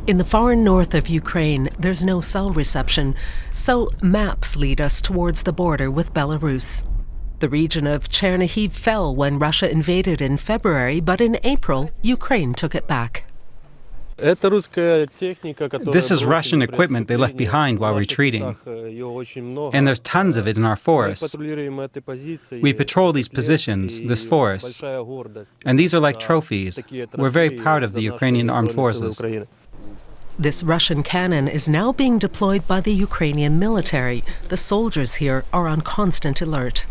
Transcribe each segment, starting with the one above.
In the far north of Ukraine, there's no cell reception, so maps lead us towards the border with Belarus. The region of Chernihiv fell when Russia invaded in February, but in April, Ukraine took it back. This is Russian equipment they left behind while retreating, and there's tons of it in our forests. We patrol these positions, this forest, and these are like trophies. We're very proud of the Ukrainian armed forces. This Russian cannon is now being deployed by the Ukrainian military. The soldiers here are on constant alert.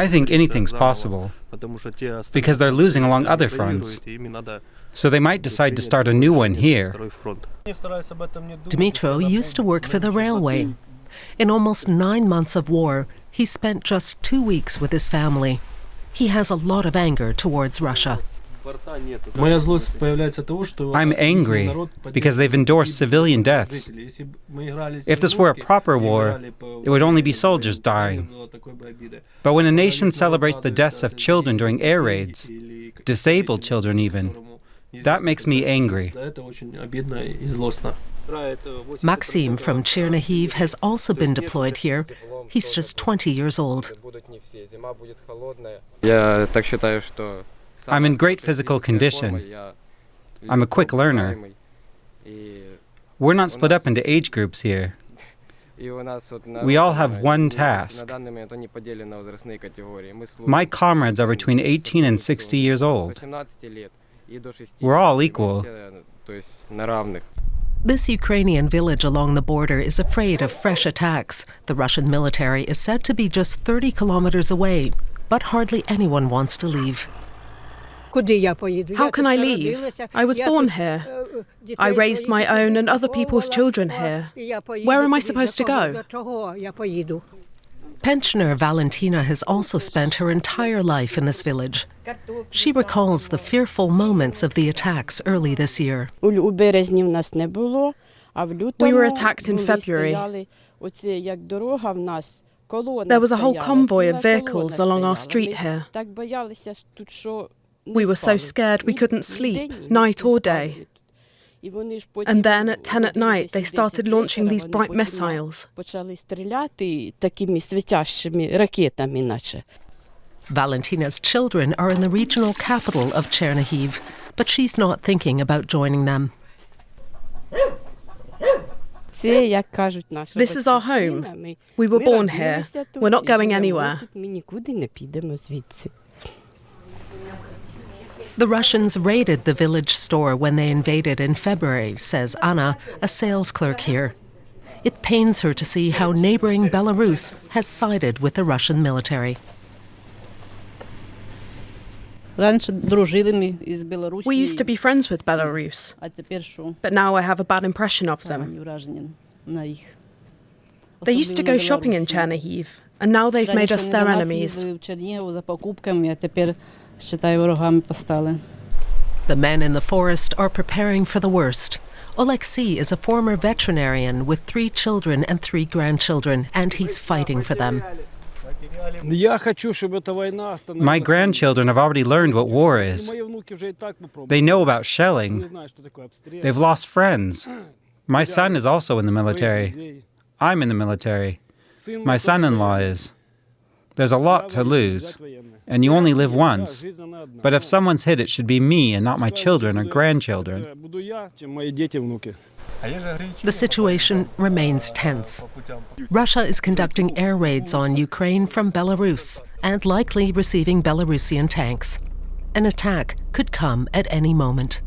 I think anything's possible, because they're losing along other fronts. So they might decide to start a new one here. Dmytro used to work for the railway. In almost 9 months of war, he spent just 2 weeks with his family. He has a lot of anger towards Russia. I'm angry because they've endorsed civilian deaths. If this were a proper war, it would only be soldiers dying. But when a nation celebrates the deaths of children during air raids, disabled children even, that makes me angry. Maxim from Chernihiv has also been deployed here. He's just 20 years old. I'm in great physical condition. I'm a quick learner. We're not split up into age groups here. We all have one task. My comrades are between 18 and 60 years old. We're all equal. This Ukrainian village along the border is afraid of fresh attacks. The Russian military is said to be just 30 kilometers away, but hardly anyone wants to leave. How can I leave? I was born here. I raised my own and other people's children here. Where am I supposed to go? Pensioner Valentina has also spent her entire life in this village. She recalls the fearful moments of the attacks early this year. We were attacked in February. There was a whole convoy of vehicles along our street here. We were so scared we couldn't sleep, night or day. And then at 10 at night, they started launching these bright missiles. Valentina's children are in the regional capital of Chernihiv, but she's not thinking about joining them. This is our home. We were born here. We're not going anywhere. The Russians raided the village store when they invaded in February, says Anna, a sales clerk here. It pains her to see how neighboring Belarus has sided with the Russian military. We used to be friends with Belarus, but now I have a bad impression of them. They used to go shopping in Chernihiv, and now they've made us their enemies. The men in the forest are preparing for the worst. Oleksiy is a former veterinarian with 3 children and 3 grandchildren, and he's fighting for them. My grandchildren have already learned what war is. They know about shelling. They've lost friends. My son is also in the military. I'm in the military. My son-in-law is. There's a lot to lose, and you only live once. But if someone's hit, it should be me and not my children or grandchildren. The situation remains tense. Russia is conducting air raids on Ukraine from Belarus and likely receiving Belarusian tanks. An attack could come at any moment.